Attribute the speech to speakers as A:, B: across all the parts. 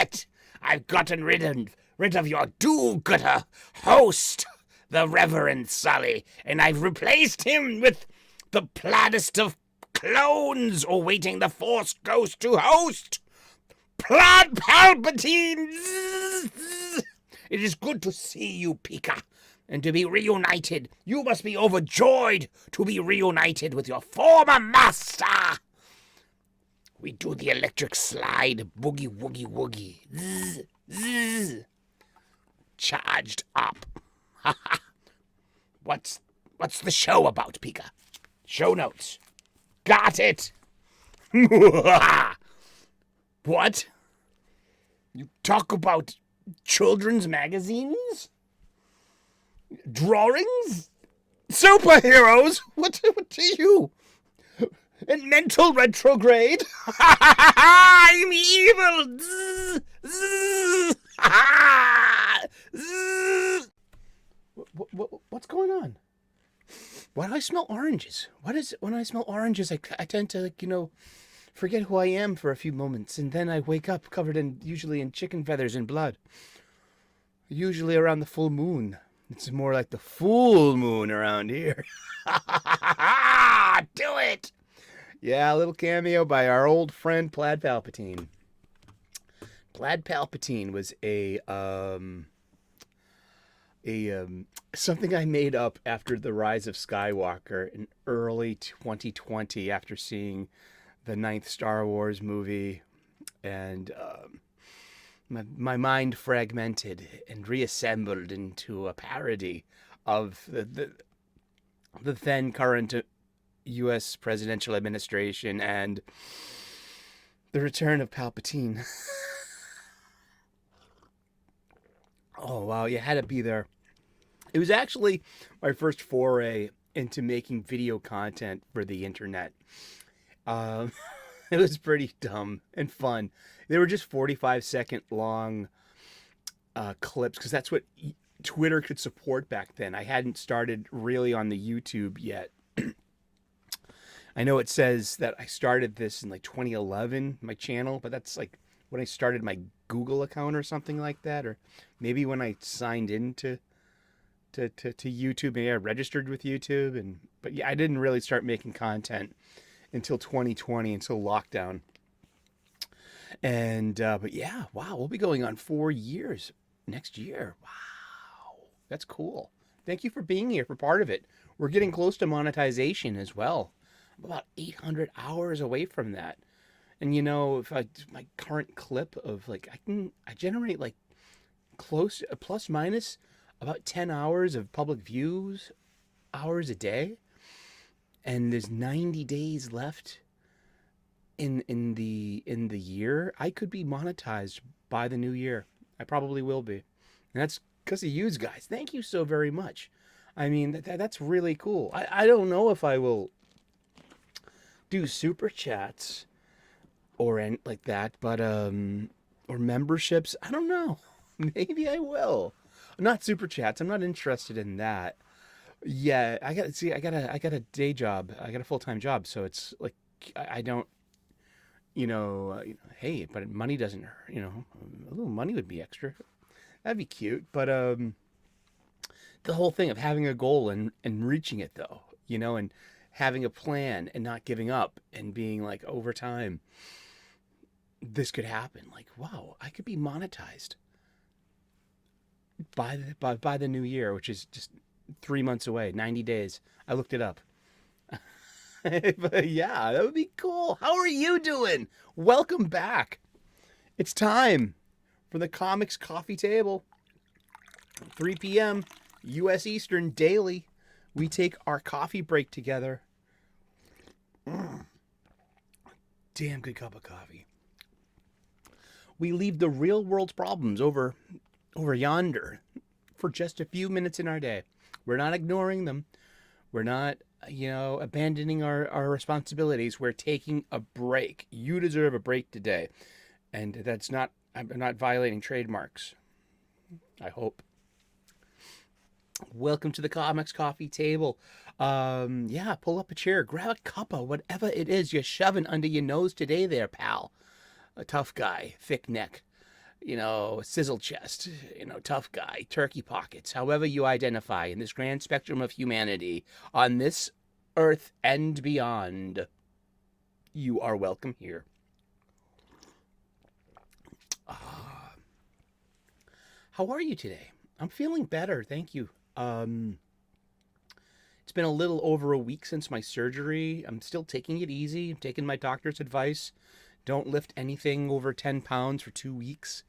A: it! I've gotten rid of your do-gooder host, the Reverend Sully, and I've replaced him with the plattest of clones awaiting the Force Ghost to host. Plaid Palpatine! It is good to see you, Pika, and to be reunited. You must be overjoyed to be reunited with your former master. We do the electric slide, boogie woogie woogie. Zzz, zzz. Charged up. What's the show about, Pika? Show notes. Got it. What? You talk about children's magazines? Drawings? Superheroes? What do you? And mental retrograde? I'm evil! Zzz, zzz, zzz. What's going on? Why do I smell oranges? What is it? When I smell oranges, I tend to, forget who I am for a few moments, and then I wake up covered usually in chicken feathers and blood. Usually around the full moon. It's more like the full moon around here. Do it! Yeah, a little cameo by our old friend Plaid Palpatine. Plaid Palpatine was something I made up after the Rise of Skywalker in early 2020 after seeing the 9th Star Wars movie, and my mind fragmented and reassembled into a parody of the then current U.S. presidential administration and the return of Palpatine. Oh, wow, you had to be there. It was actually my first foray into making video content for the internet. It was pretty dumb and fun. They were just 45-second long clips, because that's what Twitter could support back then. I hadn't started really on the YouTube yet. I know it says that I started this in like 2011, my channel, but that's like when I started my Google account or something like that, or maybe when I signed into to YouTube. Maybe I registered with YouTube, but yeah, I didn't really start making content until 2020, until lockdown. And but yeah, wow, we'll be going on 4 years next year. Wow, that's cool. Thank you for being here for part of it. We're getting close to monetization as well. I'm about 800 hours away from that. And if my current clip of I generate like close plus minus about 10 hours of public views hours a day, and there's 90 days left in the year. I could be monetized by the new year. I probably will be, and that's because of you guys. Thank you so very much. I mean, that's really cool. I don't know if I will do super chats or like that, but or memberships. I don't know. Maybe I will. Not super chats. I'm not interested in that. Yeah, I got a day job. I got a full-time job, so it's like I don't, hey, but money doesn't hurt. A little money would be extra. That'd be cute. But the whole thing of having a goal and reaching it, though, and having a plan and not giving up and being like, over time, this could happen. Like, wow, I could be monetized by the new year, which is just 3 months away, 90 days. I looked it up. But yeah, that would be cool. How are you doing? Welcome back. It's time for the Comics Coffee Table. 3 p.m. U.S. Eastern daily. We take our coffee break together. Damn good cup of coffee. We leave the real world's problems over yonder for just a few minutes in our day. We're not ignoring them. We're not, abandoning our responsibilities. We're taking a break. You deserve a break today. And I'm not violating trademarks. I hope. Welcome to the Comics Coffee Table. Pull up a chair, grab a cuppa, whatever it is you're shoving under your nose today there, pal. A tough guy, thick neck. sizzle chest, tough guy, turkey pockets, however you identify in this grand spectrum of humanity on this earth and beyond, you are welcome here. How are you today? I'm feeling better, thank you. It's been a little over a week since my surgery. I'm still taking it easy. I'm taking my doctor's advice. Don't lift anything over 10 pounds for 2 weeks.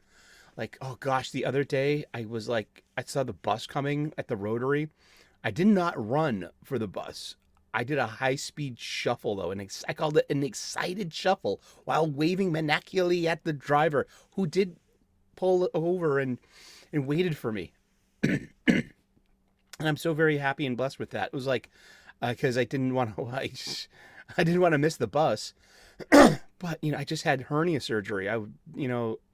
A: Like, oh gosh, the other day I saw the bus coming at the Rotary. I did not run for the bus. I did a high-speed shuffle, though, and I called it an excited shuffle while waving maniacally at the driver, who did pull over and waited for me. And I'm so very happy and blessed with that. It was like, because I didn't want to miss the bus. But, I just had hernia surgery. I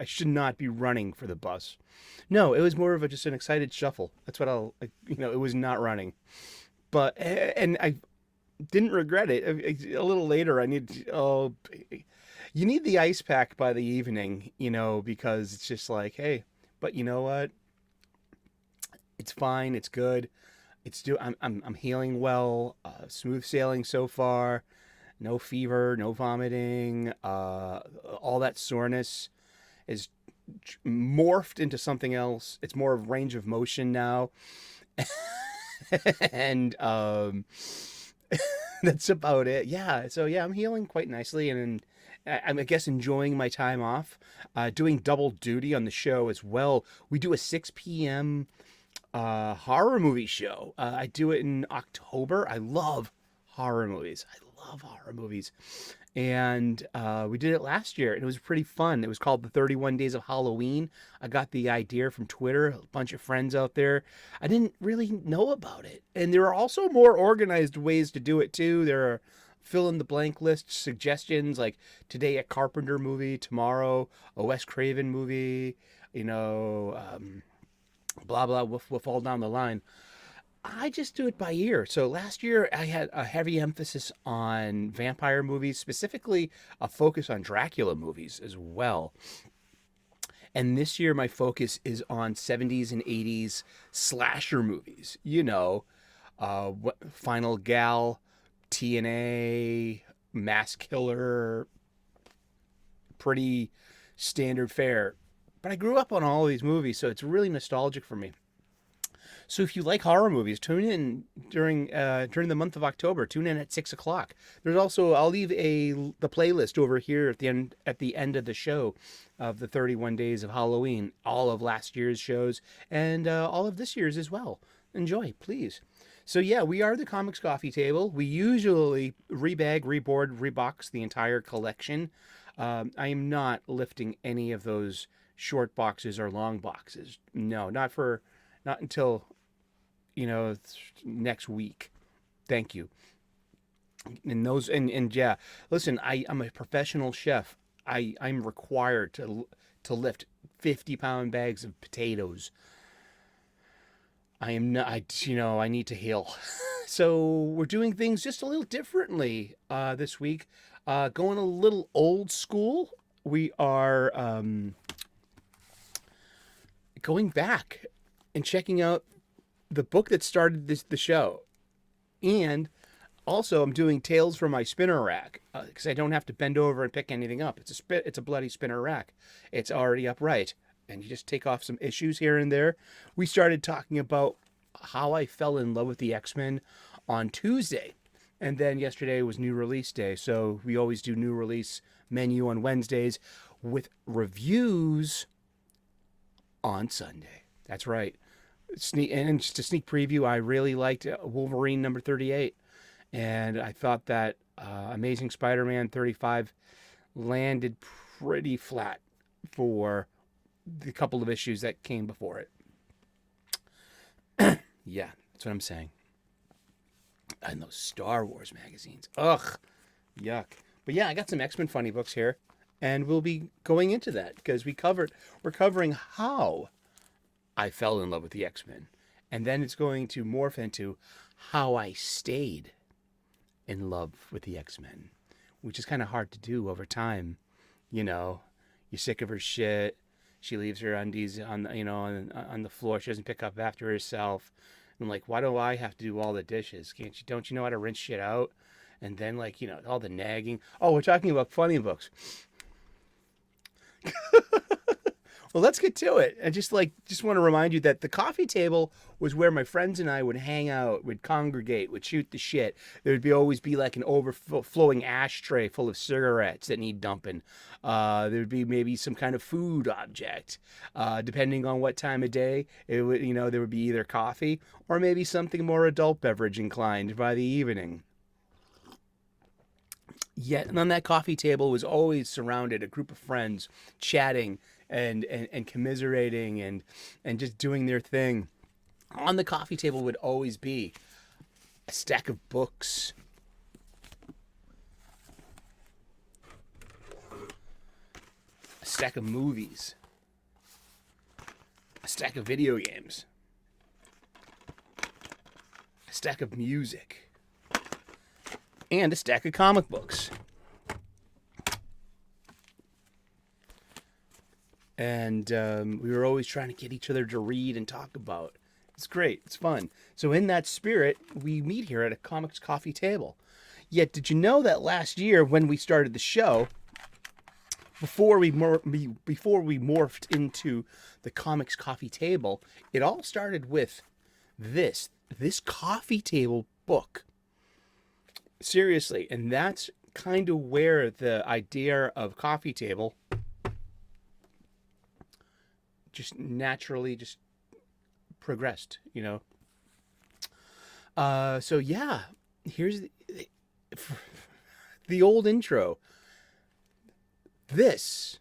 A: should not be running for the bus. No, it was more of just an excited shuffle. That's what it was not running. But, and I didn't regret it. A little later, you need the ice pack by the evening, because it's just like, hey, but you know what? It's fine. It's good. I'm healing well. Smooth sailing so far. No fever, no vomiting. All that soreness is morphed into something else. It's more of range of motion now. And that's about it. Yeah. So yeah, I'm healing quite nicely, and I guess enjoying my time off. Doing double duty on the show as well. We do a 6 p.m. Horror movie show. I do it in October. I love horror movies. And we did it last year, and it was pretty fun. It was called The 31 Days of Halloween. I got the idea from Twitter, a bunch of friends out there. I didn't really know about it. And there are also more organized ways to do it, too. There are fill-in-the-blank list suggestions, like today a Carpenter movie, tomorrow a Wes Craven movie, blah, blah, we'll fall down the line. I just do it by ear. So last year I had a heavy emphasis on vampire movies, specifically a focus on Dracula movies as well. And this year my focus is on 70s and 80s slasher movies. Final Gal, TNA, Mass Killer, pretty standard fare. But I grew up on all of these movies, so it's really nostalgic for me. So if you like horror movies, tune in during the month of October. Tune in at 6 o'clock. There's also, I'll leave the playlist over here at the end of the show of the 31 Days of Halloween. All of last year's shows and all of this year's as well. Enjoy, please. So yeah, we are the Comics Coffee Table. We usually rebag, reboard, rebox the entire collection. I am not lifting any of those short boxes or long boxes. No, not until next week. Thank you. And yeah, listen, I'm a professional chef. I'm required to lift 50-pound bags of potatoes. I am not, I need to heal. So we're doing things just a little differently this week. Going a little old school. We are going back and checking out the book that started the show. And also I'm doing Tales from my spinner rack because I don't have to bend over and pick anything up. It's a bloody spinner rack. It's already upright. And you just take off some issues here and there. We started talking about how I fell in love with the X-Men on Tuesday. And then yesterday was new release day. So we always do new release menu on Wednesdays with reviews on Sunday. That's right. And just a sneak preview, I really liked Wolverine number 38. And I thought that Amazing Spider-Man 35 landed pretty flat for the couple of issues that came before it. Yeah, that's what I'm saying. And those Star Wars magazines. Ugh, yuck. But yeah, I got some X-Men funny books here. And we'll be going into that because we're covering how I fell in love with the X-Men. And then it's going to morph into how I stayed in love with the X-Men, which is kind of hard to do over time. You're sick of her shit. She leaves her undies on the, on the floor. She doesn't pick up after herself. I'm like, why do I have to do all the dishes? Can't you? Don't you know how to rinse shit out? And then, like, all the nagging. Oh, we're talking about funny books. Well, let's get to it. I just want to remind you that the coffee table was where my friends and I would hang out, would congregate, would shoot the shit. There would always be like an overflowing ashtray full of cigarettes that need dumping. There would be maybe some kind of food object. Depending on what time of day, there would be either coffee or maybe something more adult beverage inclined by the evening. Yet on that coffee table was always surrounded a group of friends chatting and commiserating and just doing their thing. On the coffee table would always be a stack of books, a stack of movies, a stack of video games, a stack of music, and a stack of comic books. And we were always trying to get each other to read and talk about. It's great. It's fun. So in that spirit, we meet here at a comics coffee table. Yet, did you know that last year when we started the show, before we morphed into the comics coffee table, it all started with this coffee table book. Seriously, and that's kind of where the idea of coffee table just naturally just progressed, So yeah, here's the old intro. This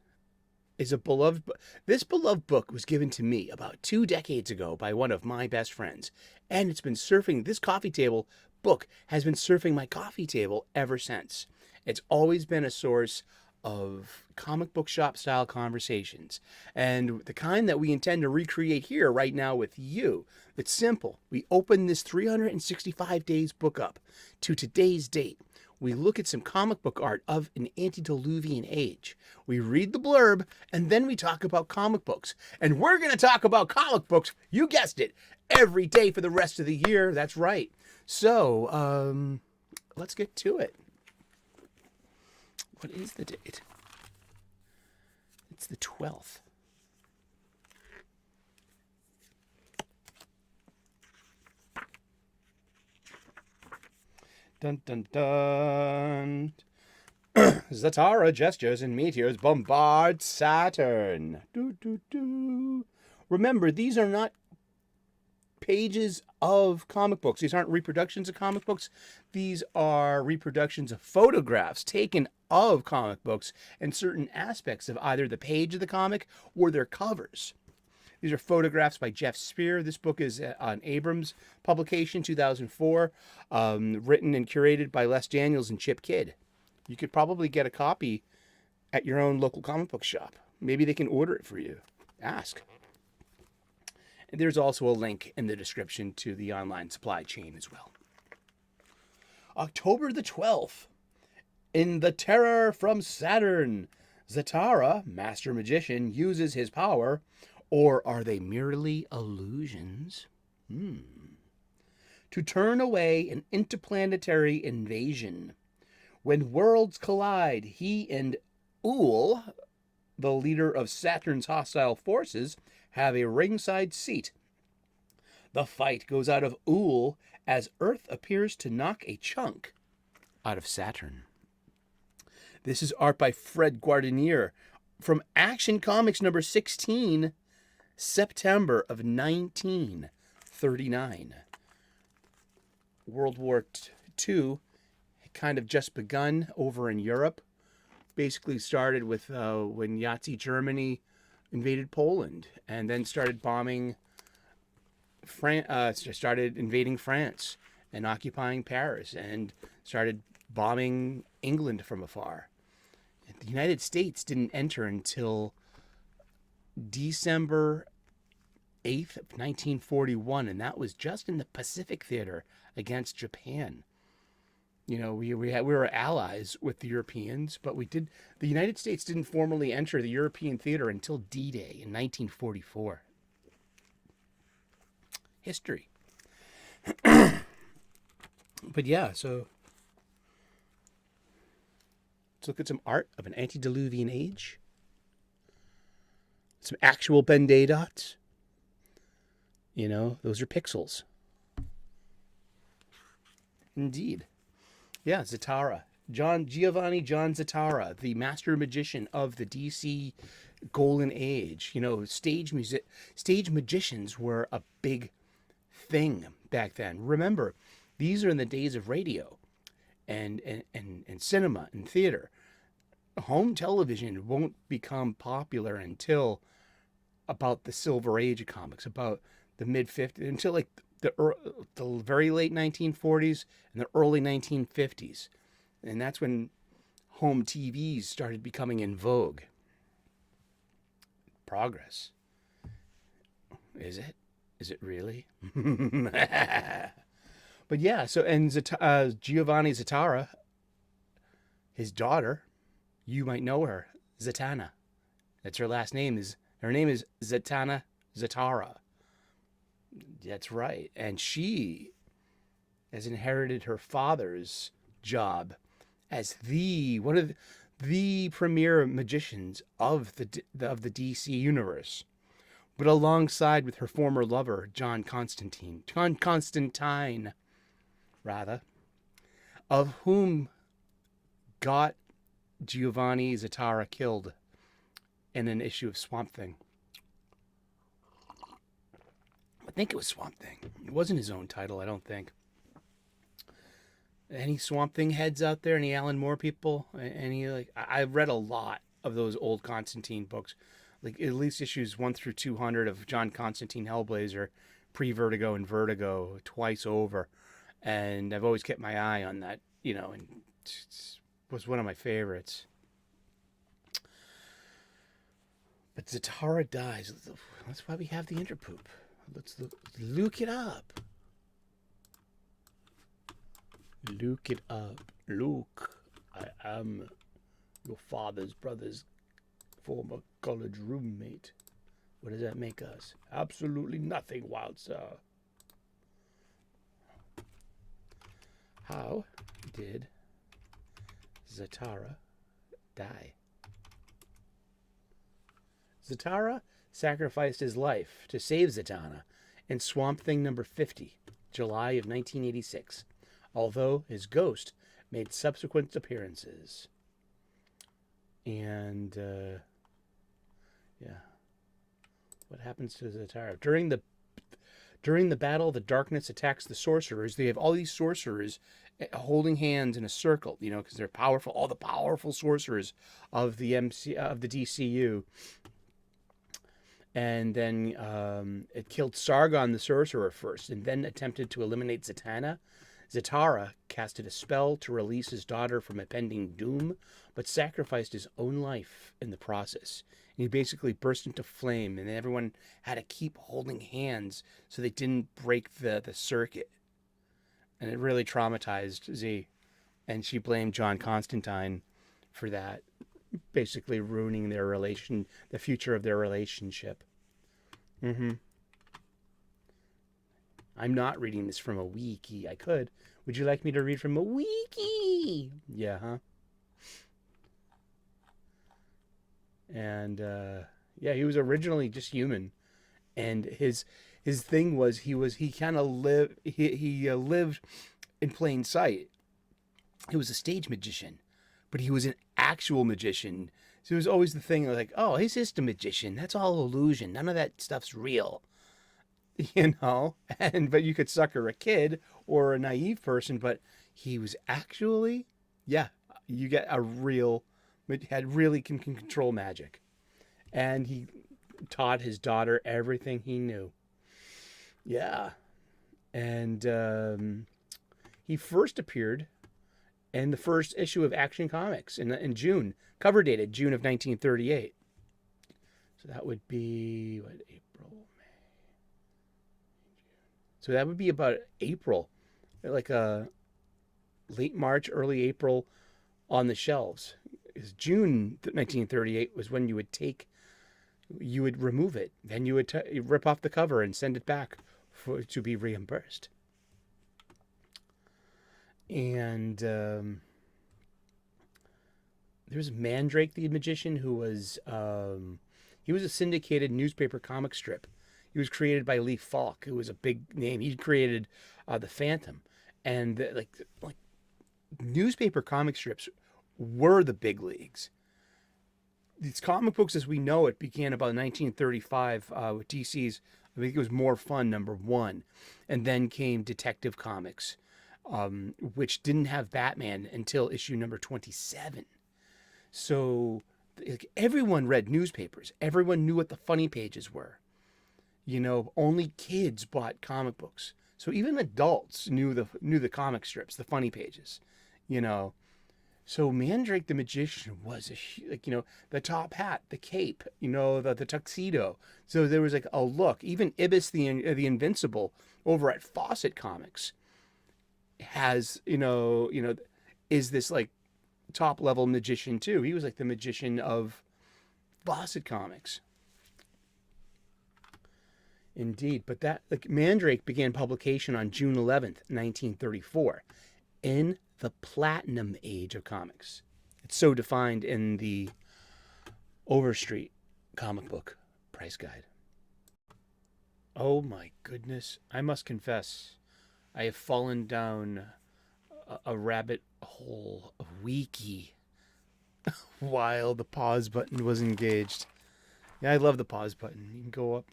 A: is a beloved book. This beloved book was given to me about 2 decades ago by one of my best friends, and it's been surfing this coffee table. Book has been surfing my coffee table ever since. It's always been a source of comic book shop style conversations, and the kind that we intend to recreate here right now with you. It's simple. We open this 365 days book up to today's date. We look at some comic book art of an antediluvian age. We read the blurb, and then we talk about comic books. And we're going to talk about comic books, you guessed it, every day for the rest of the year. That's right. So, let's get to it. What is the date? It's the 12th. Dun dun dun. Zatara gestures and meteors bombard Saturn. Do do do. Remember, these are not pages of comic books. These aren't reproductions of comic books. These are reproductions of photographs taken of comic books and certain aspects of either the page of the comic or their covers. These are photographs by Jeff Spear. This book is an Abrams publication, 2004, written and curated by Les Daniels and Chip Kidd. You could probably get a copy at your own local comic book shop. Maybe they can order it for you. Ask. And there's also a link in the description to the online supply chain as well. October the 12th. In The Terror from Saturn, Zatara, Master Magician, uses his power. Or are they merely illusions? To turn away an interplanetary invasion. When worlds collide, he and Ool, the leader of Saturn's hostile forces, have a ringside seat. The fight goes out of Ool as Earth appears to knock a chunk out of Saturn. This is art by Fred Gardenier from Action Comics number 16, September of 1939. World War II had kind of just begun over in Europe. Basically started with when Nazi Germany invaded Poland and then started bombing started invading France and occupying Paris and started bombing England from afar. The United States didn't enter until December 8th of 1941, and that was just in the Pacific Theater against Japan. You know, we were allies with the Europeans, but the United States didn't formally enter the European theater until D-Day in 1944. History. But yeah, so let's look at some art of an antediluvian age. Some actual Ben-Day dots. You know, those are pixels. Indeed. Yeah, Zatara. Giovanni John Zatara, the master magician of the DC Golden Age. You know, stage magicians were a big thing back then. Remember, these are in the days of radio and cinema and theater. Home television won't become popular until about the Silver Age of comics, about the mid-50s, until like the very late 1940s and the early 1950s. And that's when home TVs started becoming in vogue. Progress. Is it? Is it really? But yeah, so, and Giovanni Zatara, his daughter, you might know her, Zatanna. That's her last name. Her name is Zatanna Zatara. That's right. And she has inherited her father's job as one of the premier magicians of the DC universe, but alongside with her former lover, John Constantine, rather, of whom got Giovanni Zatara killed in an issue of Swamp Thing. I think it was Swamp Thing. It wasn't his own title, I don't think. Any Swamp Thing heads out there? Any Alan Moore people? I've read a lot of those old Constantine books, like at least issues 1 through 200 of John Constantine Hellblazer, pre-Vertigo and Vertigo, twice over, and I've always kept my eye on that. You know, and it was one of my favorites. But Zatara dies. That's why we have the interpoop. Let's look it up. Look it up. Luke, I am your father's brother's former college roommate. What does that make us? Absolutely nothing, wild sir. How did Zatara die? Zatara sacrificed his life to save Zatanna in Swamp Thing number 50, July of 1986, although his ghost made subsequent appearances. And, yeah. What happens to Zatara? During the battle, the darkness attacks the sorcerers. They have all these sorcerers holding hands in a circle, you know, because they're powerful, all the powerful sorcerers of the DCU. And then it killed Sargon the sorcerer first, and then attempted to eliminate Zatanna. Zatara casted a spell to release his daughter from impending doom, but sacrificed his own life in the process. And he basically burst into flame, and everyone had to keep holding hands so they didn't break the circuit. And it really traumatized Z. And she blamed John Constantine for that, basically ruining the future of their relationship. I'm not reading this from a wiki. I could. Would you like me to read from a wiki? Yeah, huh? And yeah, he was originally just human, and his thing was he kind of lived in plain sight. He was a stage magician, but he was an actual magician. So it was always the thing like, oh, he's just a magician. That's all illusion. None of that stuff's real. You know, but you could sucker a kid or a naive person, but he was actually, yeah, you get really can control magic. And he taught his daughter everything he knew. Yeah. And he first appeared in the first issue of Action Comics in June, cover dated June of 1938. So that would be, what, April? So that would be about April, like late March, early April on the shelves. Is June 1938 was when you would remove it. Then you would rip off the cover and send it back to be reimbursed. And there's Mandrake the Magician, who was he was a syndicated newspaper comic strip. He was created by Lee Falk, who was a big name. He created the Phantom, and like newspaper comic strips were the big leagues. These comic books, as we know it, began about 1935 with DC's. I think it was More Fun #1, and then came Detective Comics, which didn't have Batman until issue number 27. So everyone read newspapers. Everyone knew what the funny pages were. Only kids bought comic books. So even adults knew the comic strips, the funny pages. So Mandrake the Magician was the top hat, the cape, the tuxedo. So there was like a look. Even Ibis the Invincible over at Fawcett Comics has is this like top level magician too. He was like the magician of Fawcett Comics. Indeed, but that Mandrake began publication on June 11th, 1934, in the Platinum Age of comics. It's so defined in the Overstreet comic book price guide. Oh my goodness, I must confess, I have fallen down a rabbit hole of wiki while the pause button was engaged. Yeah, I love the pause button. You can go up,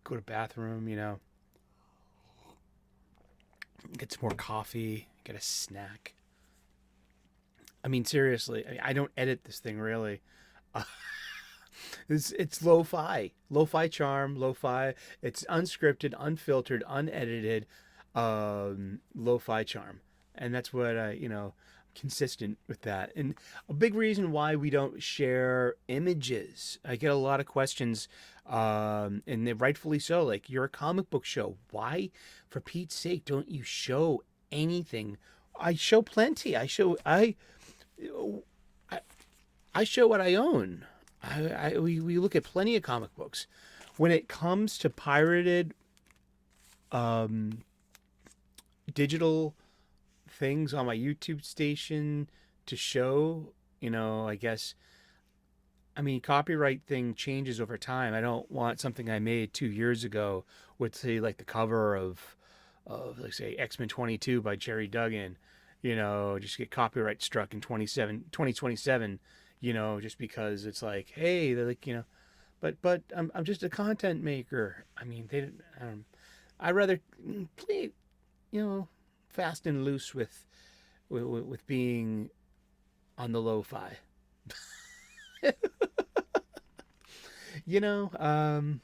A: go to bathroom, get some more coffee, get a snack. I mean, seriously, I don't edit this thing really. It's lo-fi charm, lo-fi. It's unscripted, unfiltered, unedited, lo-fi charm, and that's what consistent with that. And a big reason why we don't share images. I get a lot of questions, and rightfully so. Like, you're a comic book show. Why, for Pete's sake, don't you show anything? I show plenty. I show what I own. We look at plenty of comic books. When it comes to pirated digital things on my YouTube station to show, I guess, copyright thing changes over time. I don't want something I made 2 years ago with, say, like the cover of like, say, X-Men 22 by Jerry Duggan, just get copyright struck in 2027, just because it's like, hey, they're like, but I'm just a content maker. I'd rather play, fast and loose with being on the lo-fi. I'm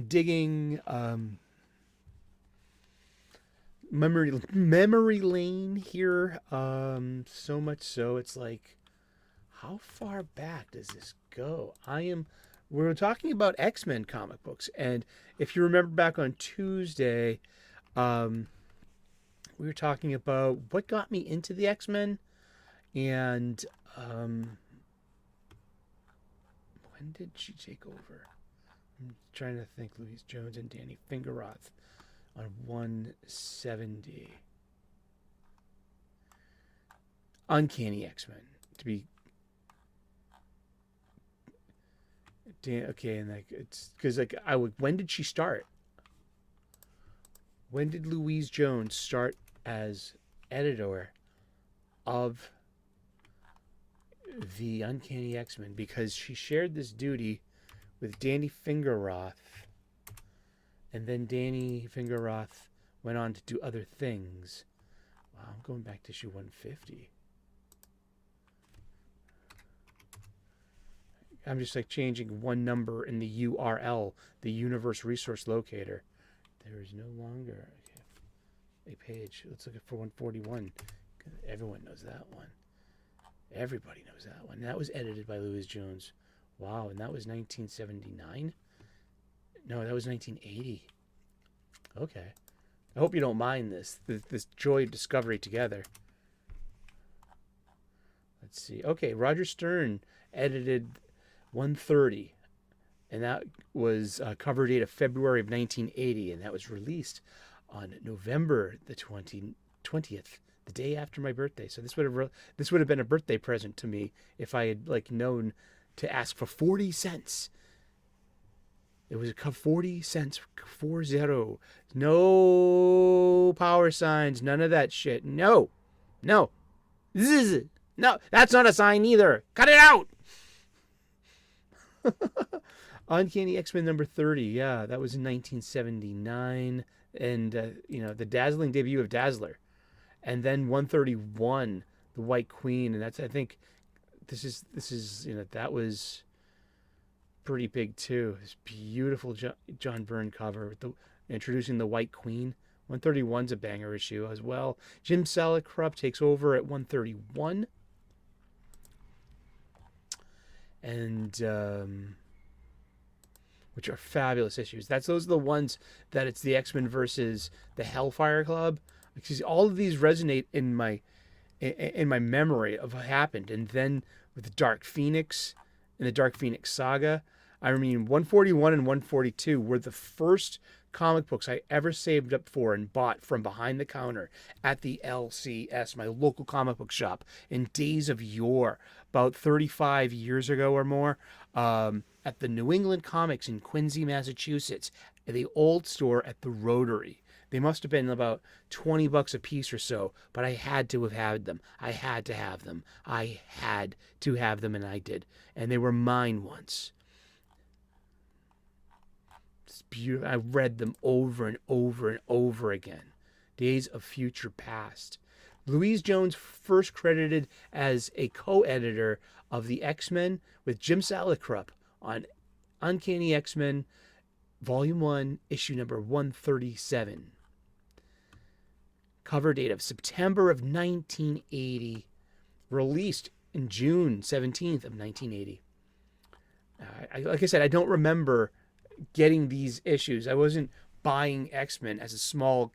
A: digging memory lane here, so much so it's like, how far back does this go? We're talking about X-Men comic books, and if you remember back on Tuesday, we were talking about what got me into the X-Men, and when did she take over? I'm trying to think. Louise Jones and Danny Fingeroth on 170. Uncanny X-Men, to be okay, and like, it's because like when did she start? When did Louise Jones start as editor of the Uncanny X-Men? Because she shared this duty with Danny Fingeroth, and then Danny Fingeroth went on to do other things. Wow, I'm going back to issue 150. I'm just like changing one number in the URL, the Universe Resource Locator. There is no longer a page. Let's look for 141. Everyone knows that one. Everybody knows that one. That was edited by Louise Jones. Wow, and that was 1979? No, that was 1980. Okay. I hope you don't mind this joy of discovery together. let's see. Okay, Roger Stern edited 130, and that was a cover date of February of 1980, and that was released on November the 20th, the day after my birthday. So this would have been a birthday present to me if I had like known to ask for 40 cents. It was 40 cents, 40. No power signs, none of that shit. No. No, that's not a sign either. Cut it out. Uncanny X-Men number 30. Yeah, that was in 1979. And, the dazzling debut of Dazzler. And then 131, the White Queen. And that's, I think, this is that was pretty big too. This beautiful John Byrne cover with introducing the White Queen. 131's a banger issue as well. Jim Salicrup takes over at 131. And which are fabulous issues. Those are the ones that it's the X-Men versus the Hellfire Club. Because all of these resonate in my memory of what happened. And then with the Dark Phoenix and the Dark Phoenix saga, I mean 141 and 142 were the first comic books I ever saved up for and bought from behind the counter at the LCS, my local comic book shop, in days of yore, about 35 years ago or more, at the New England Comics in Quincy, Massachusetts, at the old store at the Rotary. They must have been about $20 a piece or so, but I had to have had them. I had to have them. I had to have them, and I did. And they were mine once. It's beautiful. I read them over and over and over again. Days of Future Past. Louise Jones first credited as a co-editor of the X-Men with Jim Salicrup on Uncanny X-Men Volume 1, issue number 137. Cover date of September of 1980. Released in June 17th of 1980. Like I said, I don't remember getting these issues. I wasn't buying X-Men as a small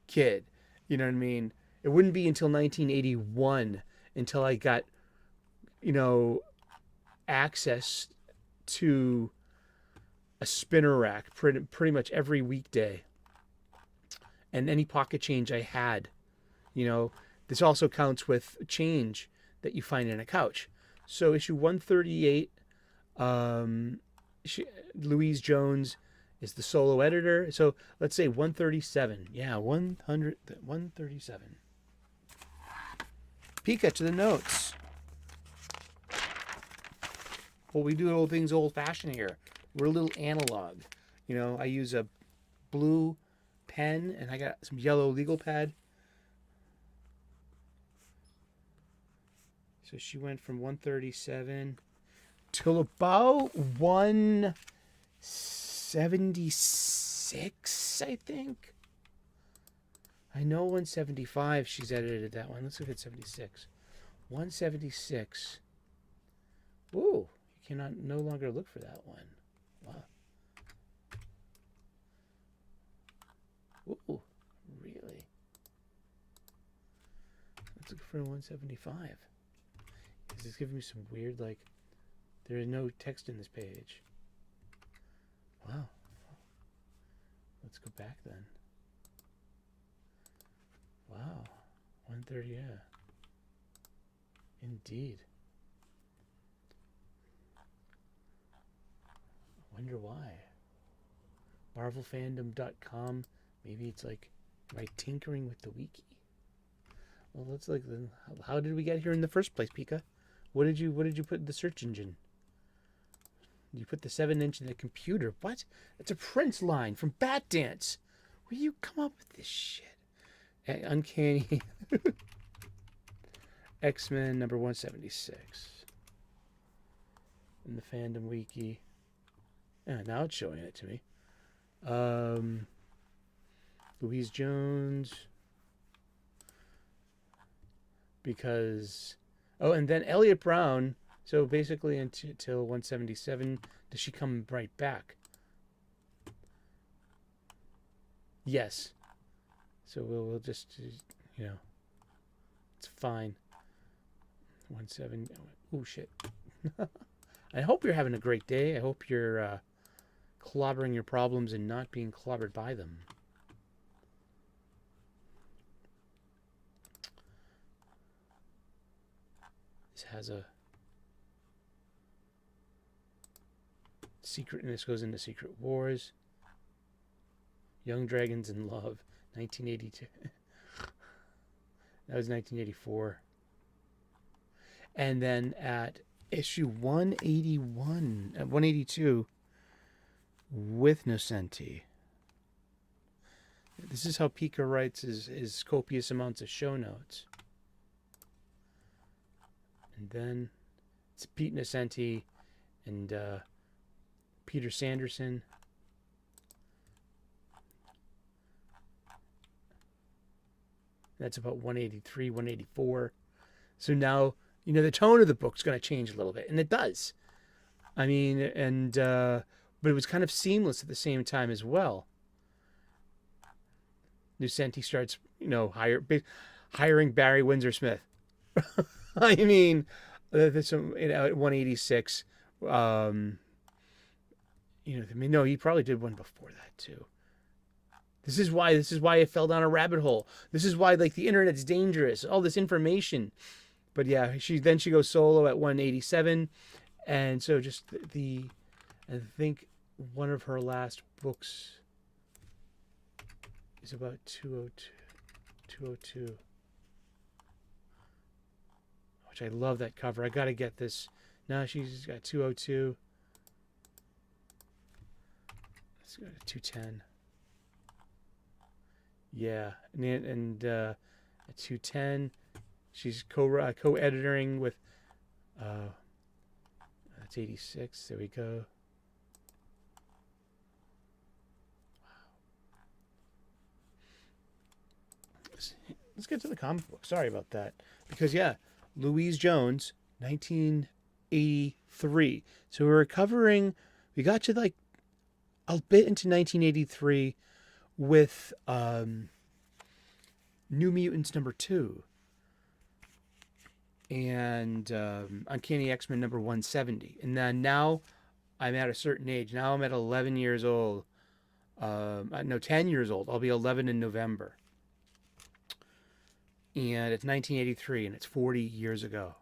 A: kid. You know what I mean? It wouldn't be until 1981 until I got, access to a spinner rack pretty much every weekday. And any pocket change I had. This also counts with change that you find in a couch. So issue 138, Louise Jones is the solo editor. So let's say 137. Yeah, 137. Pika to the notes. Well, we do things old-fashioned here. We're a little analog. I use a blue pen, and I got some yellow legal pad. So she went from 137 till about 176, I think. I know 175 she's edited that one. Let's look at 76. 176. Ooh, you cannot no longer look for that one. Wow. Ooh, really? Let's look for 175. This is giving me some weird, there is no text in this page. Wow. Let's go back then. Wow. 130, yeah. Indeed. I wonder why. MarvelFandom.com. Maybe it's am I tinkering with the wiki? Well, let's how did we get here in the first place, Pika? What did you put in the search engine? You put the 7-inch in the computer. What? That's a Prince line from Bat Dance. Where do you come up with this shit? Uncanny X-Men number 176. In the fandom wiki. Yeah, now it's showing it to me. Louise Jones. Because... Oh, and then Elliot Brown. So basically until 177, does she come right back? Yes. So we'll just, it's fine. 17. Oh, shit. I hope you're having a great day. I hope you're clobbering your problems and not being clobbered by them. This has a secret, and this goes into Secret Wars. Young Dragons in Love, 1982. That was 1984. And then at issue 182, with Nocenti. This is how Pika writes his copious amounts of show notes. And then it's Pete Nocenti and Peter Sanderson. That's about 183, 184. So now, you know, the tone of the book's going to change a little bit, and it does. I mean, and but it was kind of seamless at the same time as well. Nocenti starts, you know, hiring Barry Windsor Smith. I mean, that's, you know, at 186. You know, I mean, no, he probably did one before that too. This is why I fell down a rabbit hole. This is why, like, the internet's dangerous. All this information. But yeah, she goes solo at 187, and so just I think one of her last books is about 202, which I love that cover. I got to get this. Now she's got 202. Let's go to 210. Yeah, and at 210, she's co-editing with. That's 86. There we go. Let's get to the comic book. Sorry about that. Because, yeah, Louise Jones, 1983. So we got to like a bit into 1983 with New Mutants #2 and Uncanny X-Men number 170. And then now I'm at a certain age. Now I'm at 11 years old. No, 10 years old. I'll be 11 in November. And it's 1983, and it's 40 years ago.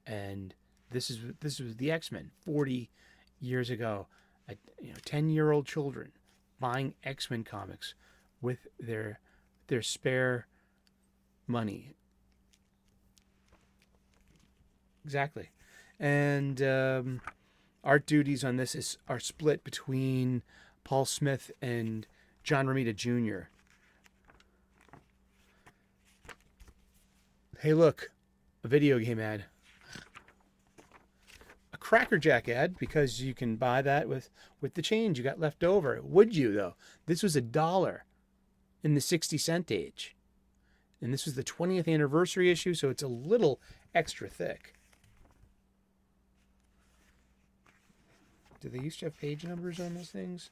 A: And this was the X-Men 40 years ago. 10-year-old children buying X-Men comics with their spare money. Exactly. And art duties on this are split between Paul Smith and John Romita Jr. Hey, look, a video game ad. A Cracker Jack ad, because you can buy that with the change you got left over. Would you, though? This was $1 in the 60-cent age. And this was the 20th anniversary issue, so it's a little extra thick. Do they used to have page numbers on those things?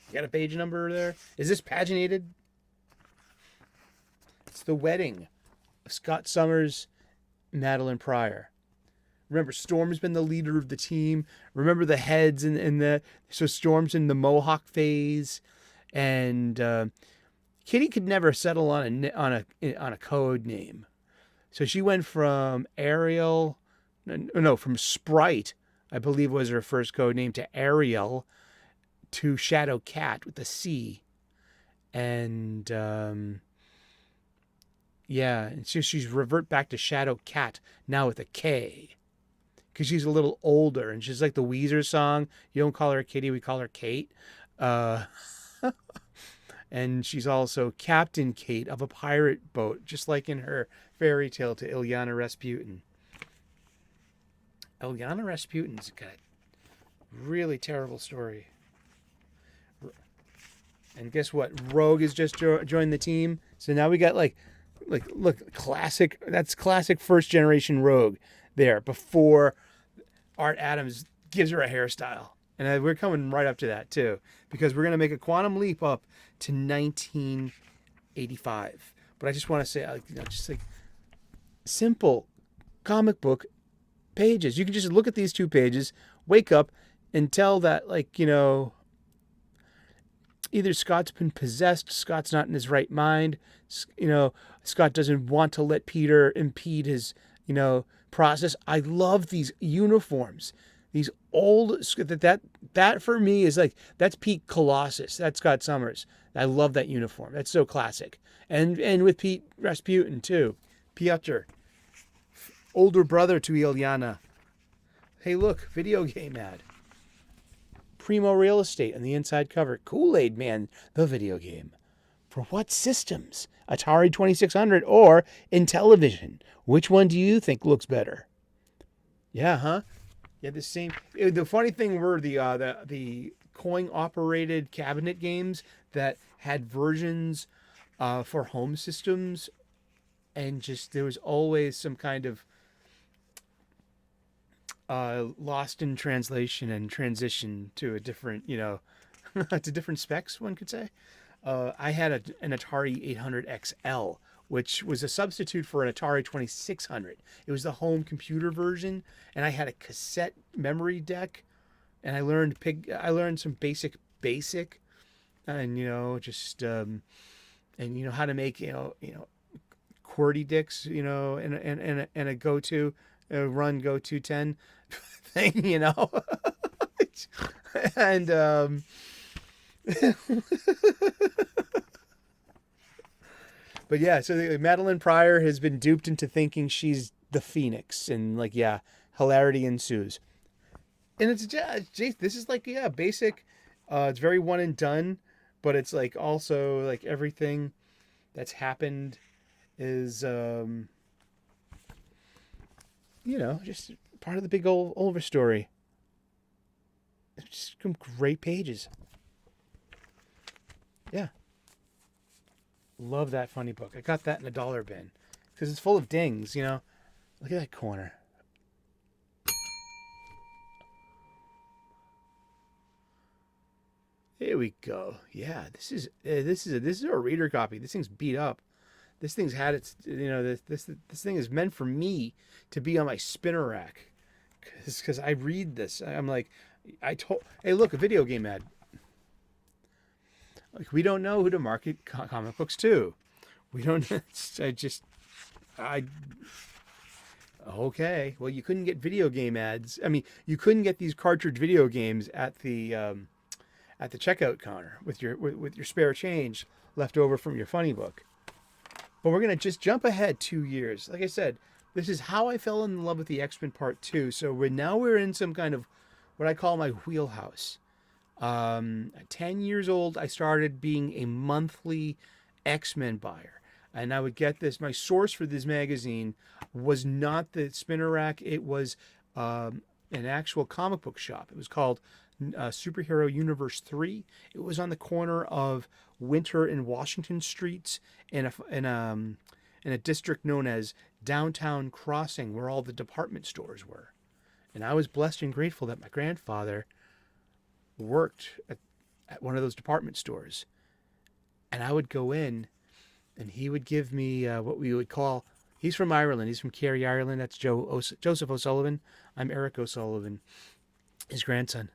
A: You got a page number there? Is this paginated? It's the wedding of Scott Summers, Madeline Pryor. Remember, Storm's been the leader of the team. Remember the heads so Storm's in the Mohawk phase, and Kitty could never settle on a code name, so she went from Ariel, from Sprite, I believe was her first code name, to Ariel, to Shadow Cat with a C, and yeah, and so she's revert back to Shadow Cat now with a K, because she's a little older, and she's like the Weezer song. You don't call her Kitty, we call her Kate. And she's also Captain Kate of a pirate boat, just like in her fairy tale to Ilyana Rasputin. Ilyana Rasputin's got a really terrible story. And guess what? Rogue has just joined the team. So now we got look, classic. That's classic first generation Rogue there, before Art Adams gives her a hairstyle. And we're coming right up to that too, because we're going to make a quantum leap up to 1985. But I just want to say, just like simple comic book pages. You can just look at these 2 pages, wake up, and tell that, like, either Scott's been possessed, Scott's not in his right mind, Scott doesn't want to let Peter impede his, process. I love these uniforms. These old, that for me is like, that's peak Colossus. That's Scott Summers. I love that uniform. That's so classic. And with Pete Rasputin too. Piotr, older brother to Ilyana. Hey, look, video game ad. Primo Real Estate on the inside cover. Kool-Aid Man, the video game. For what systems? Atari 2600 or Intellivision? Which one do you think looks better? Yeah, huh? Yeah, the same. The funny thing were the coin-operated cabinet games that had versions for home systems, and just there was always some kind of lost in translation and transition to a different, to different specs, one could say. I had an Atari 800 XL, which was a substitute for an Atari 2600. It was the home computer version, and I had a cassette memory deck, and I learned some basic, and and how to make QWERTY dicks, and a go-to run go-to 10 thing, and but yeah, so Madeline Pryor has been duped into thinking she's the Phoenix, and hilarity ensues. And it's Jace, this is basic. It's very one and done, but it's also everything that's happened is just part of the big old over story. It's just some great pages. Yeah. Love that funny book. I got that in a dollar bin because it's full of dings, Look at that corner. Here we go. Yeah, this is a reader copy. This thing's beat up. This thing's had its, this thing is meant for me to be on my spinner rack, because I read this. I'm like, hey, look, a video game ad. We don't know who to market comic books to. We don't. Okay. Well, you couldn't get video game ads. I mean, you couldn't get these cartridge video games at the checkout counter with your spare change left over from your funny book. But we're gonna just jump ahead 2 years. Like I said, this is how I fell in love with the X-Men Part 2. So we're in some kind of what I call my wheelhouse. At 10 years old, I started being a monthly X-Men buyer. And I would get this. My source for this magazine was not the spinner rack. It was an actual comic book shop. It was called Superhero Universe 3. It was on the corner of Winter and Washington Streets in a district known as Downtown Crossing, where all the department stores were. And I was blessed and grateful that my grandfather worked at one of those department stores. And I would go in, and he would give me what we would call, he's from Ireland. He's from Kerry, Ireland. That's Joseph O'Sullivan. I'm Eric O'Sullivan, his grandson.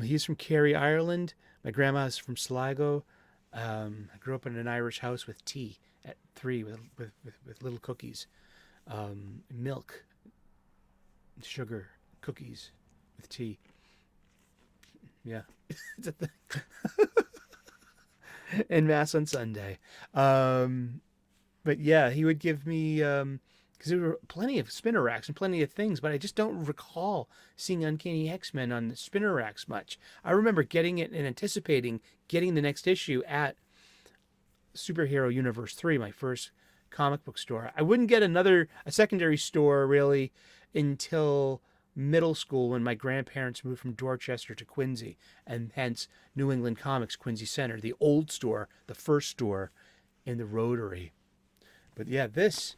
A: He's from Kerry, Ireland. My grandma's from Sligo. I grew up in an Irish house with tea at 3 with little cookies, milk, sugar, cookies with tea. Yeah, it's a thing. And Mass on Sunday. But yeah, he would give me, because there were plenty of spinner racks and plenty of things, but I just don't recall seeing Uncanny X-Men on the spinner racks much. I remember getting it and anticipating getting the next issue at Superhero Universe 3, my first comic book store. I wouldn't get a secondary store really until middle school, when my grandparents moved from Dorchester to Quincy, and hence New England Comics Quincy Center, the old store, the first store in the Rotary. But yeah, this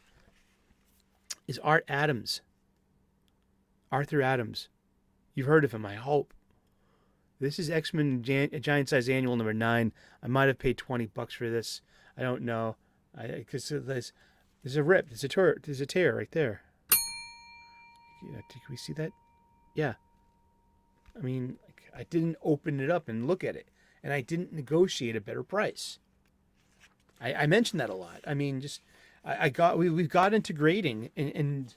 A: is Arthur Adams. You've heard of him, I hope. This is X-Men Giant Size Annual number 9. I might have paid $20 for this. I don't know. Because there's a rip. There's a tear right there. Did we see that? Yeah. I mean, I didn't open it up and look at it, and I didn't negotiate a better price. I mentioned that a lot. I mean, just we've got into grading, and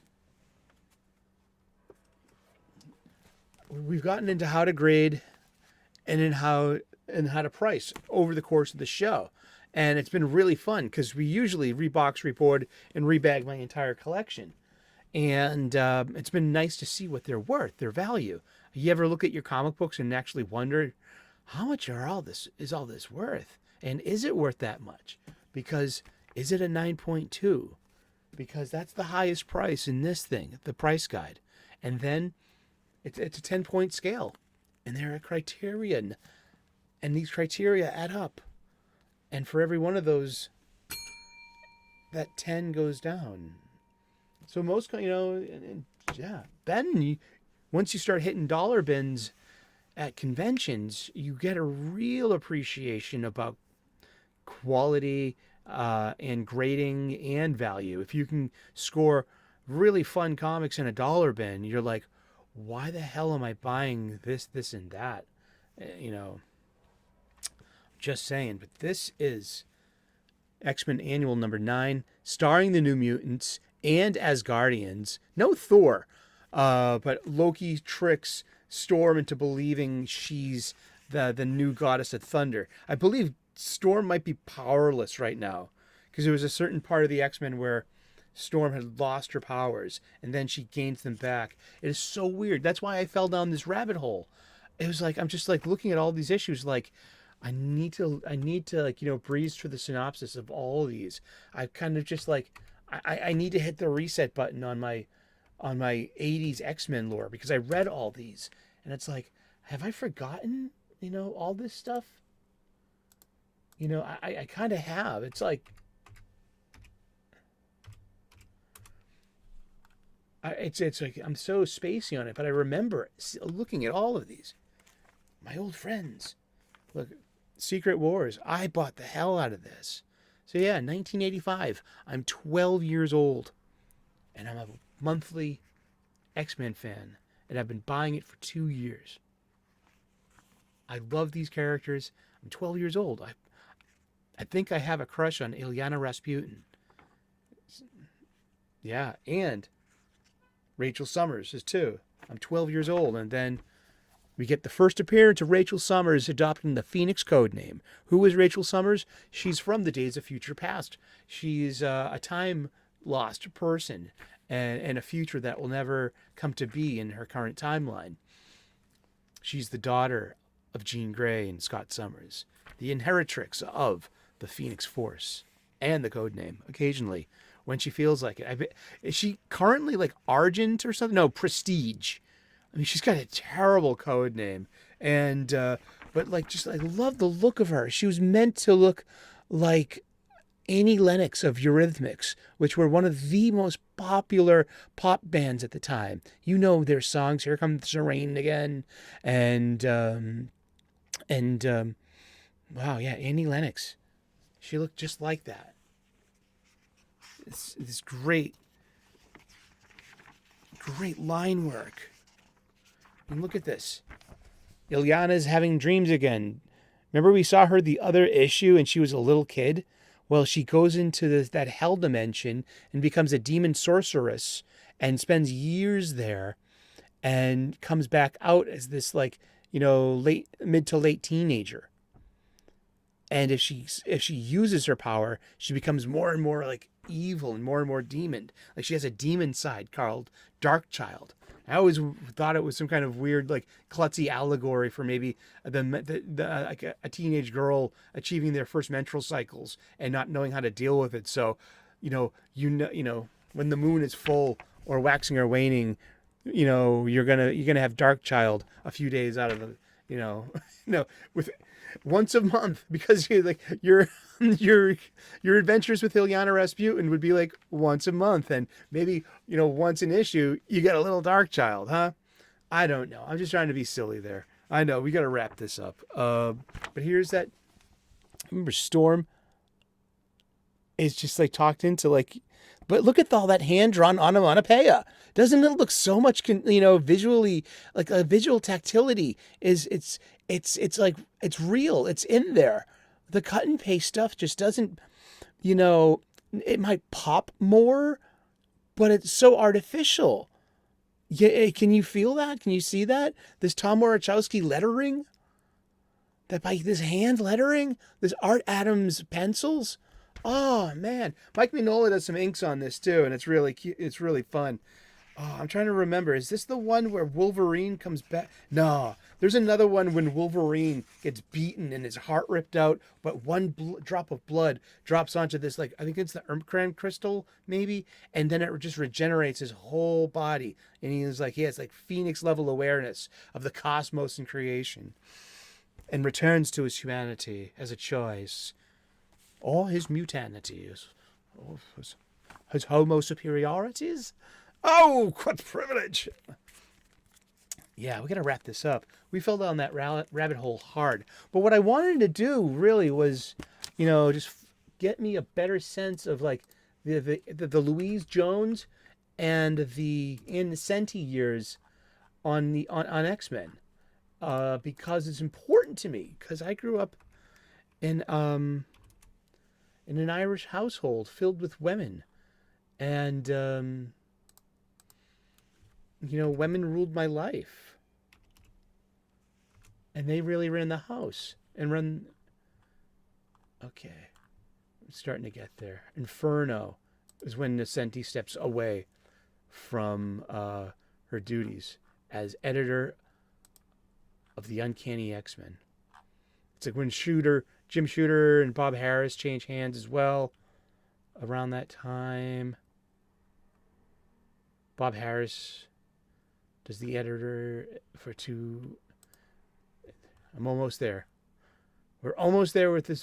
A: we've gotten into how to grade, and how to price over the course of the show. And it's been really fun because we usually rebox, reboard, and rebag my entire collection. And it's been nice to see what they're worth, their value. You ever look at your comic books and actually wonder, how much is all this worth? And is it worth that much? Because is it a 9.2? Because that's the highest price in this thing, the price guide. And then it's a 10-point scale. And there are criterion. And these criteria add up. And for every one of those, that 10 goes down. So most, then once you start hitting dollar bins at conventions, you get a real appreciation about quality and grading and value. If you can score really fun comics in a dollar bin, you're like, why the hell am I buying this, and that? Just saying. But this is X-Men Annual number 9, starring the New Mutants and Asgardians. No Thor, but Loki tricks Storm into believing she's the new goddess of thunder. I believe Storm might be powerless right now, because there was a certain part of the X-Men where Storm had lost her powers and then she gains them back. It is so weird. That's why I fell down this rabbit hole. It was like, I'm just like looking at all these issues, like I need to breeze through the synopsis of all of these. I kind of just like, I need to hit the reset button on my 80s X-Men lore, because I read all these and it's like, have I forgotten, all this stuff? I kind of have. It's like, it's like I'm so spacey on it, but I remember looking at all of these. My old friends. Look, Secret Wars. I bought the hell out of this. So yeah, 1985. I'm 12 years old, and I'm a monthly X-Men fan, and I've been buying it for 2 years. I love these characters. I'm 12 years old. I think I have a crush on Ilyana Rasputin. Yeah, and Rachel Summers is too. I'm 12 years old, and then we get the first appearance of Rachel Summers adopting the Phoenix code name. Who is Rachel Summers? She's from the Days of Future Past. She's a time-lost person and a future that will never come to be in her current timeline. She's the daughter of Jean Grey and Scott Summers, the inheritrix of the Phoenix Force and the code name, occasionally, when she feels like it. Is she currently like Argent or something? No, Prestige. I mean, she's got a terrible code name, and but like, just I love the look of her. She was meant to look like Annie Lennox of Eurythmics, which were one of the most popular pop bands at the time. Their songs, "Here Comes the Rain Again," and wow, yeah, Annie Lennox. She looked just like that. It's great line work. And look at this. Ilyana's having dreams again. Remember we saw her the other issue and she was a little kid? Well, she goes into that hell dimension and becomes a demon sorceress and spends years there and comes back out as this mid to late teenager. And if she uses her power, she becomes more and more like evil and more demon. Like she has a demon side called Dark Child. I always thought it was some kind of weird, like klutzy allegory for maybe like a teenage girl achieving their first menstrual cycles and not knowing how to deal with it. So, when the moon is full or waxing or waning, you're gonna have Dark Child a few days out of the, with once a month, because your adventures with Ilyana Rasputin would be like once a month, and maybe once an issue you get a little Dark Child, huh? I don't know. I'm just trying to be silly there. I know we got to wrap this up. But here's that. Remember Storm? is just like talked into like, but look at all that hand drawn onomatopoeia. Doesn't it look so much, visually, like a visual tactility is it's like it's real. It's in there. The cut and paste stuff just doesn't, it might pop more, but it's so artificial. Yeah, can you feel that? Can you see that? This Tom Warachowski lettering, that by this hand lettering, this Art Adams pencils. Oh man, Mike Mignola does some inks on this too, and it's really cute. It's really fun. Oh, I'm trying to remember. Is this the one where Wolverine comes back? No, there's another one when Wolverine gets beaten and his heart ripped out, but one drop of blood drops onto this, like, I think it's the Ermkran crystal, maybe, and then it just regenerates his whole body. And he has like Phoenix level awareness of the cosmos and creation, and returns to his humanity as a choice, or his mutanities, or his homo superiorities. Oh, what privilege! Yeah, we got to wrap this up. We fell down that rabbit hole hard. But what I wanted to do really was, just get me a better sense of like the Louise Jones and the Innocenti years on X-Men, because it's important to me, because I grew up in an Irish household filled with women, and women ruled my life. And they really ran the house and run. Okay. I'm starting to get there. Inferno is when Nocenti steps away from her duties as editor of the Uncanny X-Men. It's like when Jim Shooter and Bob Harris change hands as well around that time. Bob Harris does the editor for two. I'm almost there. We're almost there with this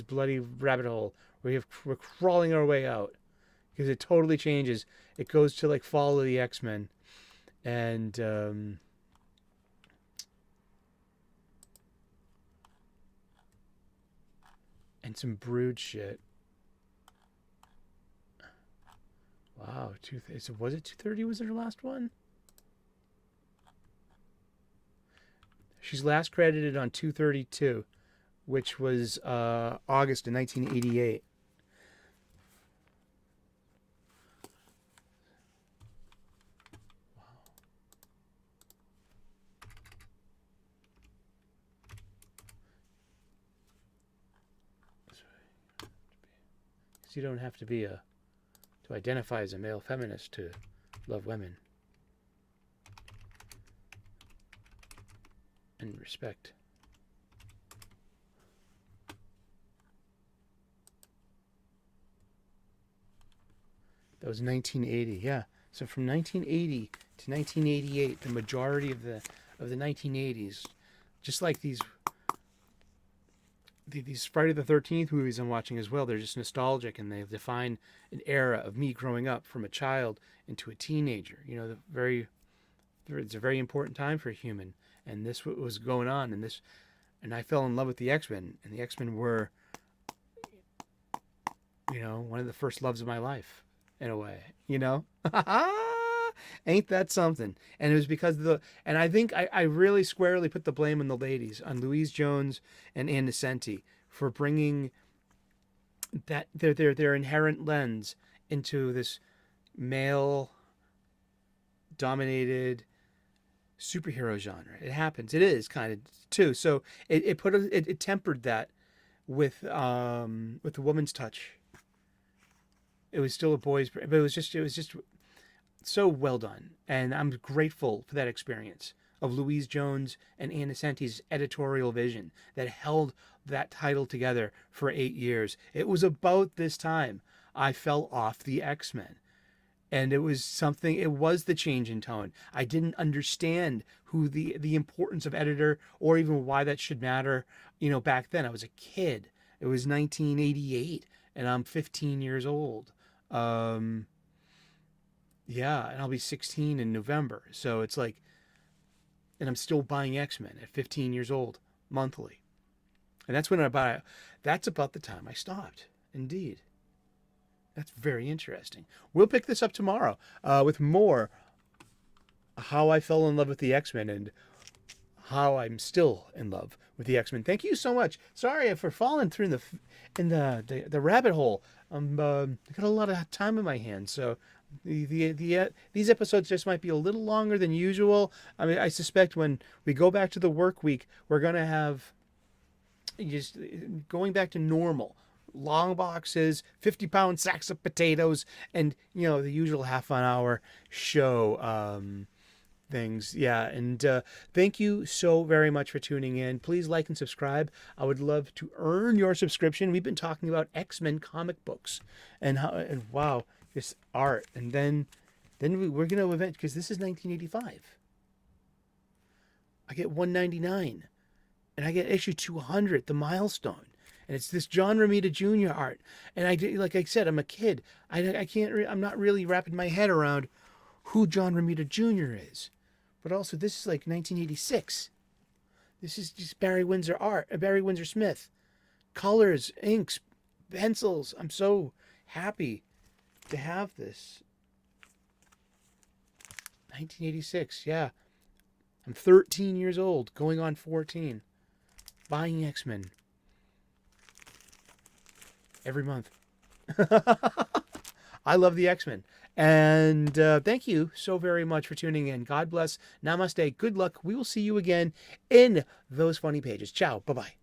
A: bloody rabbit hole. We're crawling our way out, because it totally changes. It goes to like Fall of the X-Men, and some Brood shit. Wow, was it 230? Was it her last one? She's last credited on 232, which was August of 1988. Wow. So you don't have to be to identify as a male feminist to love women and respect. That was 1980, yeah. So from 1980 to 1988, the majority of the 1980s, just like these Friday the 13th movies I'm watching as well, they're just nostalgic, and they define an era of me growing up from a child into a teenager. It's a very important time for a human. And this was going on, and I fell in love with the X-Men, and the X-Men were, one of the first loves of my life, in a way, Ain't that something? And it was because and I think I really squarely put the blame on the ladies, on Louise Jones and Ann Nocenti, for bringing that their inherent lens into this male dominated superhero genre. It happens. It is kind of too. So it tempered that with the woman's touch. It was still a boy's, but it was just so well done, and I'm grateful for that experience of Louise Jones and Ann Nocenti's editorial vision that held that title together for 8 years. It was about this time I fell off the X-Men. And it was the change in tone. I didn't understand who the importance of editor, or even why that should matter, back then. I was a kid. It was 1988, and I'm 15 years old. Yeah, and I'll be 16 in November. So it's like, and I'm still buying X-Men at 15 years old, monthly. And that's about the time I stopped. Indeed. That's very interesting. We'll pick this up tomorrow with more how I fell in love with the X-Men and how I'm still in love with the X-Men. Thank you so much. Sorry for falling through the rabbit hole. I got a lot of time in my hands, so these episodes just might be a little longer than usual. I mean, I suspect when we go back to the work week, we're gonna have just going back to normal. Long boxes, 50-pound sacks of potatoes, and the usual half an hour show things. Yeah, and thank you so very much for tuning in. Please like and subscribe. I would love to earn your subscription. We've been talking about X-Men comic books and wow, this art, and then we're gonna event because this is 1985. I get 199, and I get issue 200, the milestone. And it's this John Romita Jr. art. And like I said, I'm a kid. I can't. I'm not really wrapping my head around who John Romita Jr. is. But also, this is like 1986. This is just Barry Windsor art. Barry Windsor Smith. Colors, inks, pencils. I'm so happy to have this. 1986. Yeah. I'm 13 years old, going on 14. Buying X-Men. Every month. I love the X-Men. And thank you so very much for tuning in. God bless. Namaste. Good luck. We will see you again in those funny pages. Ciao. Bye-bye.